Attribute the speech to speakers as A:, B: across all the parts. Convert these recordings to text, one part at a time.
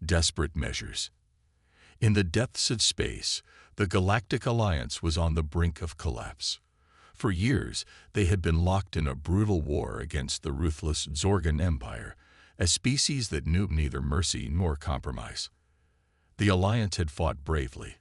A: Desperate measures. In the depths of space, the Galactic Alliance was on the brink of collapse. For years, they had been locked in a brutal war against the ruthless Zorgan Empire, a species that knew neither mercy nor compromise. The Alliance had fought bravely,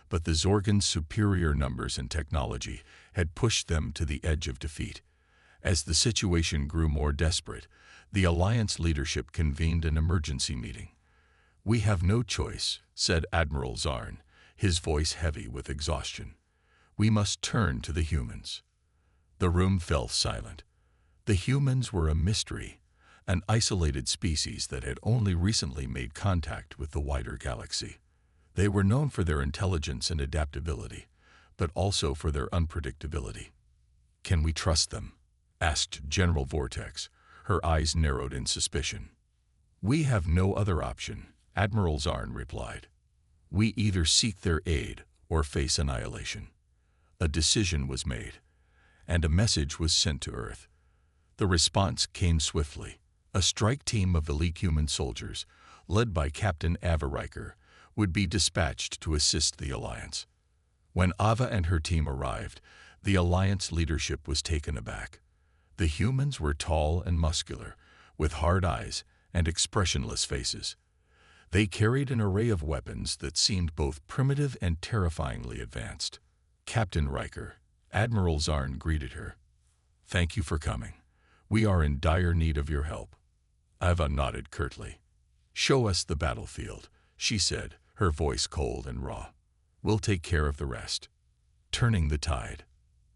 A: but the Zorgans' superior numbers and technology had pushed them to the edge of defeat. As the situation grew more desperate, the Alliance leadership convened an emergency meeting. "We have no choice," said Admiral Zarn, his voice heavy with exhaustion. "We must turn to the humans." The room fell silent. The humans were a mystery, an isolated species that had only recently made contact with the wider galaxy. They were known for their intelligence and adaptability, but also for their unpredictability. "Can we trust them?" asked General Vortex, her eyes narrowed in suspicion. "We have no other option," Admiral Zarn replied. "We either seek their aid or face annihilation." A decision was made, and a message was sent to Earth. The response came swiftly. A strike team of elite human soldiers, led by Captain Ava Riker, would be dispatched to assist the Alliance. When Ava and her team arrived, the Alliance leadership was taken aback. The humans were tall and muscular, with hard eyes and expressionless faces. They carried an array of weapons that seemed both primitive and terrifyingly advanced. "Captain Riker," Admiral Zarn greeted her. "Thank you for coming. We are in dire need of your help." Ava nodded curtly. "Show us the battlefield," she said, her voice cold and raw. "We'll take care of the rest." Turning the tide.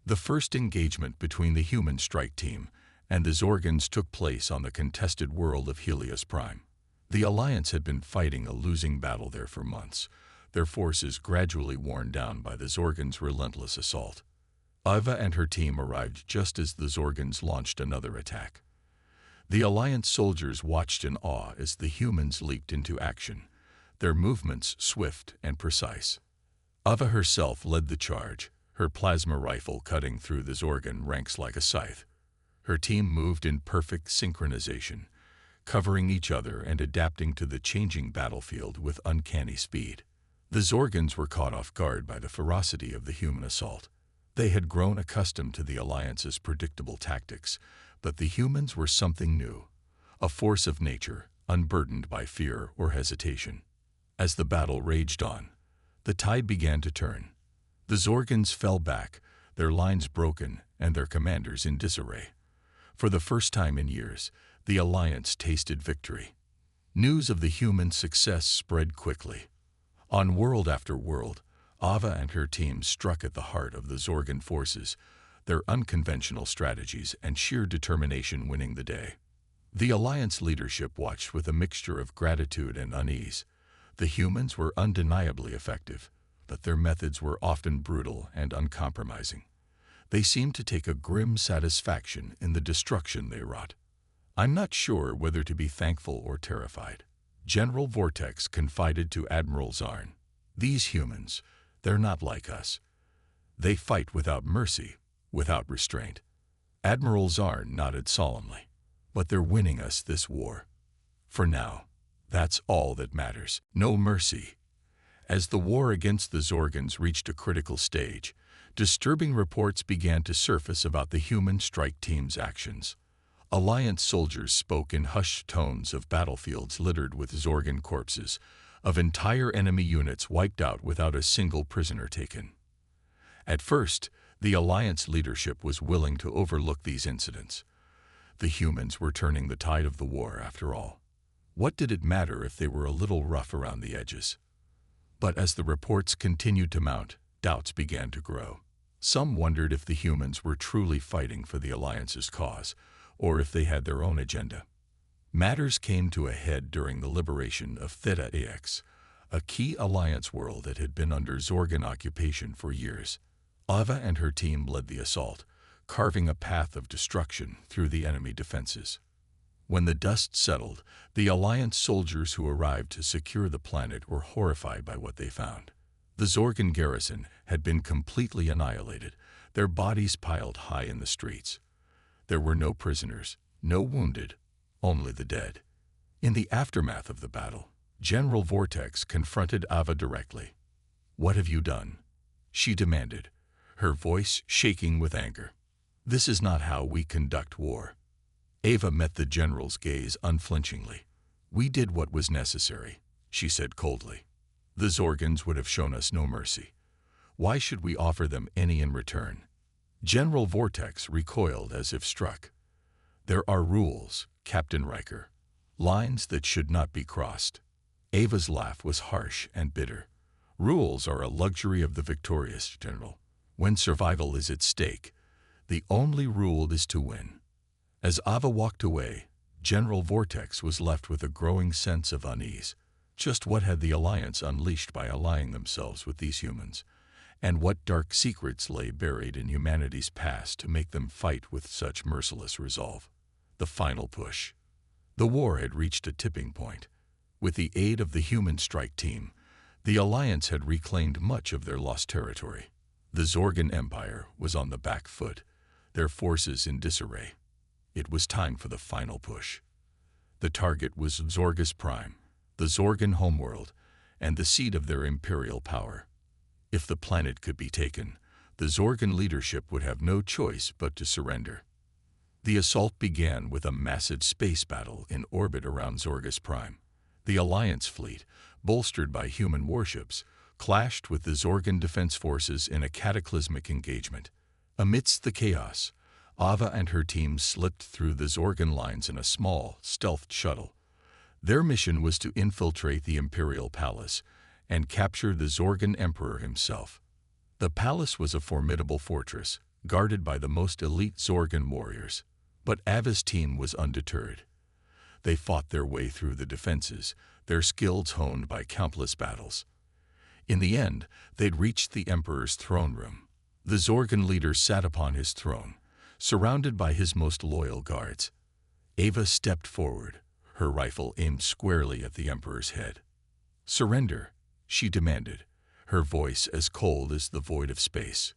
A: The first engagement between the human strike team and the Zorgans took place on the contested world of Helios Prime. The Alliance had been fighting a losing battle there for months, their forces gradually worn down by the Zorgans' relentless assault. Ava and her team arrived just as the Zorgans launched another attack. The Alliance soldiers watched in awe as the humans leaped into action, their movements swift and precise. Ava herself led the charge, her plasma rifle cutting through the Zorgan ranks like a scythe. Her team moved in perfect synchronization, covering each other and adapting to the changing battlefield with uncanny speed. The Zorgans were caught off guard by the ferocity of the human assault. They had grown accustomed to the Alliance's predictable tactics, but the humans were something new, a force of nature, unburdened by fear or hesitation. As the battle raged on, the tide began to turn. The Zorgans fell back, their lines broken and their commanders in disarray. For the first time in years, the Alliance tasted victory. News of the human success spread quickly. On world after world, Ava and her team struck at the heart of the Zorgan forces, their unconventional strategies and sheer determination winning the day. The Alliance leadership watched with a mixture of gratitude and unease. The humans were undeniably effective, but their methods were often brutal and uncompromising. They seemed to take a grim satisfaction in the destruction they wrought. "I'm not sure whether to be thankful or terrified," General Vortex confided to Admiral Zarn. "These humans, they're not like us. They fight without mercy, without restraint." Admiral Zarn nodded solemnly. "But they're winning us this war. For now, that's all that matters. No mercy." As the war against the Zorgans reached a critical stage, disturbing reports began to surface about the human strike team's actions. Alliance soldiers spoke in hushed tones of battlefields littered with Zorgan corpses, of entire enemy units wiped out without a single prisoner taken. At first, the Alliance leadership was willing to overlook these incidents. The humans were turning the tide of the war after all. What did it matter if they were a little rough around the edges? But as the reports continued to mount, doubts began to grow. Some wondered if the humans were truly fighting for the Alliance's cause, or if they had their own agenda. Matters came to a head during the liberation of Theta AX, a key Alliance world that had been under Zorgan occupation for years. Ava and her team led the assault, carving a path of destruction through the enemy defenses. When the dust settled, the Alliance soldiers who arrived to secure the planet were horrified by what they found. The Zorgan garrison had been completely annihilated, their bodies piled high in the streets. There were no prisoners, no wounded, only the dead. In the aftermath of the battle, General Vortex confronted Ava directly. "What have you done?" she demanded, her voice shaking with anger. "This is not how we conduct war." Ava met the general's gaze unflinchingly. "We did what was necessary," she said coldly. "The Zorgans would have shown us no mercy. Why should we offer them any in return?" General Vortex recoiled as if struck. "There are rules, Captain Riker. Lines that should not be crossed." Ava's laugh was harsh and bitter. "Rules are a luxury of the victorious, General. When survival is at stake, the only rule is to win." As Ava walked away, General Vortex was left with a growing sense of unease. Just what had the Alliance unleashed by allying themselves with these humans? And what dark secrets lay buried in humanity's past to make them fight with such merciless resolve? The final push. The war had reached a tipping point. With the aid of the human strike team, the Alliance had reclaimed much of their lost territory. The Zorgan Empire was on the back foot, their forces in disarray. It was time for the final push. The target was Zorgus Prime, the Zorgan homeworld, and the seat of their imperial power. If the planet could be taken, the Zorgan leadership would have no choice but to surrender. The assault began with a massive space battle in orbit around Zorgus Prime. The Alliance fleet, bolstered by human warships, clashed with the Zorgan defense forces in a cataclysmic engagement. Amidst the chaos, Ava and her team slipped through the Zorgan lines in a small, stealth shuttle. Their mission was to infiltrate the Imperial Palace and capture the Zorgan Emperor himself. The palace was a formidable fortress, guarded by the most elite Zorgan warriors. But Ava's team was undeterred. They fought their way through the defenses, their skills honed by countless battles. In the end, they'd reached the Emperor's throne room. The Zorgan leader sat upon his throne, surrounded by his most loyal guards. Ava stepped forward, her rifle aimed squarely at the Emperor's head. "Surrender," she demanded, her voice as cold as the void of space.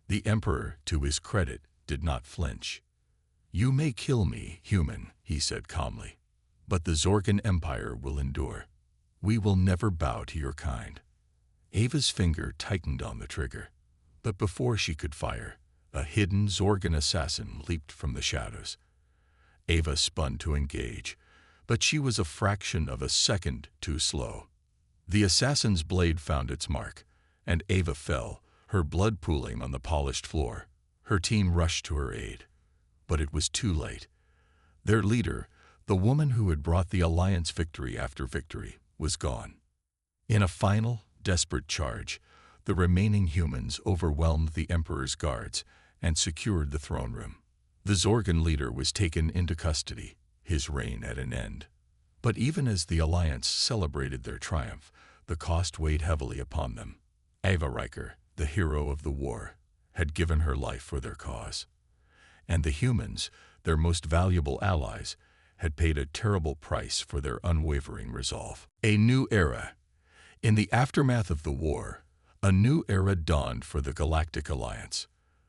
A: The Emperor, to his credit, did not flinch. "You may kill me, human," he said calmly, "but the Zorgan Empire will endure. We will never bow to your kind." Ava's finger tightened on the trigger, but before she could fire, a hidden Zorgan assassin leaped from the shadows. Ava spun to engage, but she was a fraction of a second too slow. The assassin's blade found its mark, and Ava fell, her blood pooling on the polished floor. Her team rushed to her aid. But it was too late. Their leader, the woman who had brought the Alliance victory after victory, was gone. In a final, desperate charge, the remaining humans overwhelmed the Emperor's guards and secured the throne room. The Zorgan leader was taken into custody, his reign at an end. But even as the Alliance celebrated their triumph, the cost weighed heavily upon them. Ava Riker, the hero of the war, had given her life for their cause. And the humans, their most valuable allies, had paid a terrible price for their unwavering resolve. A new era. In the aftermath of the war, a new era dawned for the Galactic Alliance.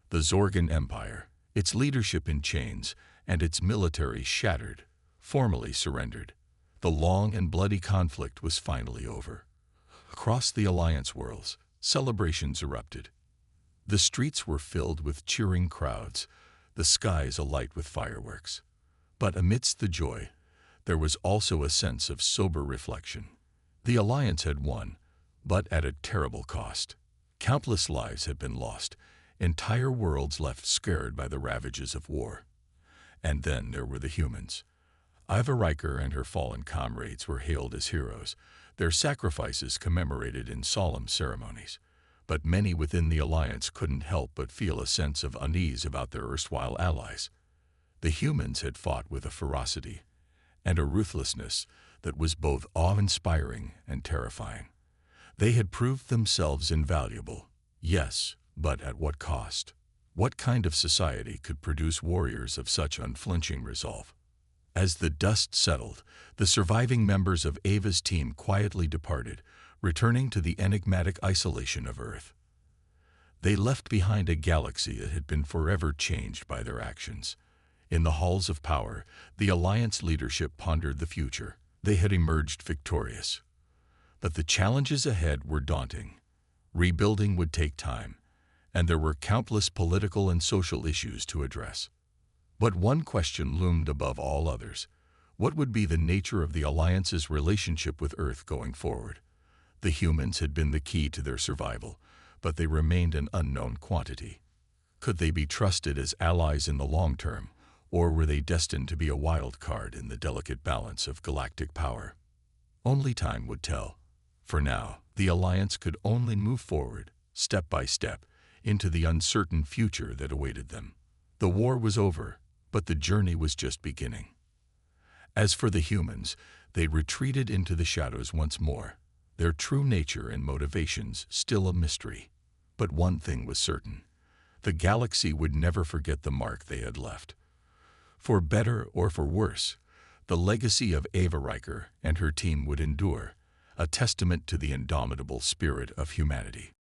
A: The Zorgan Empire, its leadership in chains and its military shattered, formally surrendered. The long and bloody conflict was finally over. Across the Alliance worlds, celebrations erupted. The streets were filled with cheering crowds, the skies alight with fireworks. But amidst the joy, there was also a sense of sober reflection. The Alliance had won, but at a terrible cost. Countless lives had been lost, entire worlds left scarred by the ravages of war. And then there were the humans. Ava Riker and her fallen comrades were hailed as heroes, their sacrifices commemorated in solemn ceremonies. But many within the Alliance couldn't help but feel a sense of unease about their erstwhile allies. The humans had fought with a ferocity and a ruthlessness that was both awe-inspiring and terrifying. They had proved themselves invaluable, yes, but at what cost? What kind of society could produce warriors of such unflinching resolve? As the dust settled, the surviving members of Ava's team quietly departed, returning to the enigmatic isolation of Earth. They left behind a galaxy that had been forever changed by their actions. In the halls of power, the Alliance leadership pondered the future. They had emerged victorious. But the challenges ahead were daunting. Rebuilding would take time, and there were countless political and social issues to address. But one question loomed above all others. What would be the nature of the Alliance's relationship with Earth going forward? The humans had been the key to their survival, but they remained an unknown quantity. Could they be trusted as allies in the long term, or were they destined to be a wild card in the delicate balance of galactic power? Only time would tell. For now, the Alliance could only move forward, step by step, into the uncertain future that awaited them. The war was over, but the journey was just beginning. As for the humans, they retreated into the shadows once more, their true nature and motivations still a mystery. But one thing was certain: the galaxy would never forget the mark they had left. For better or for worse, the legacy of Ava Riker and her team would endure, a testament to the indomitable spirit of humanity.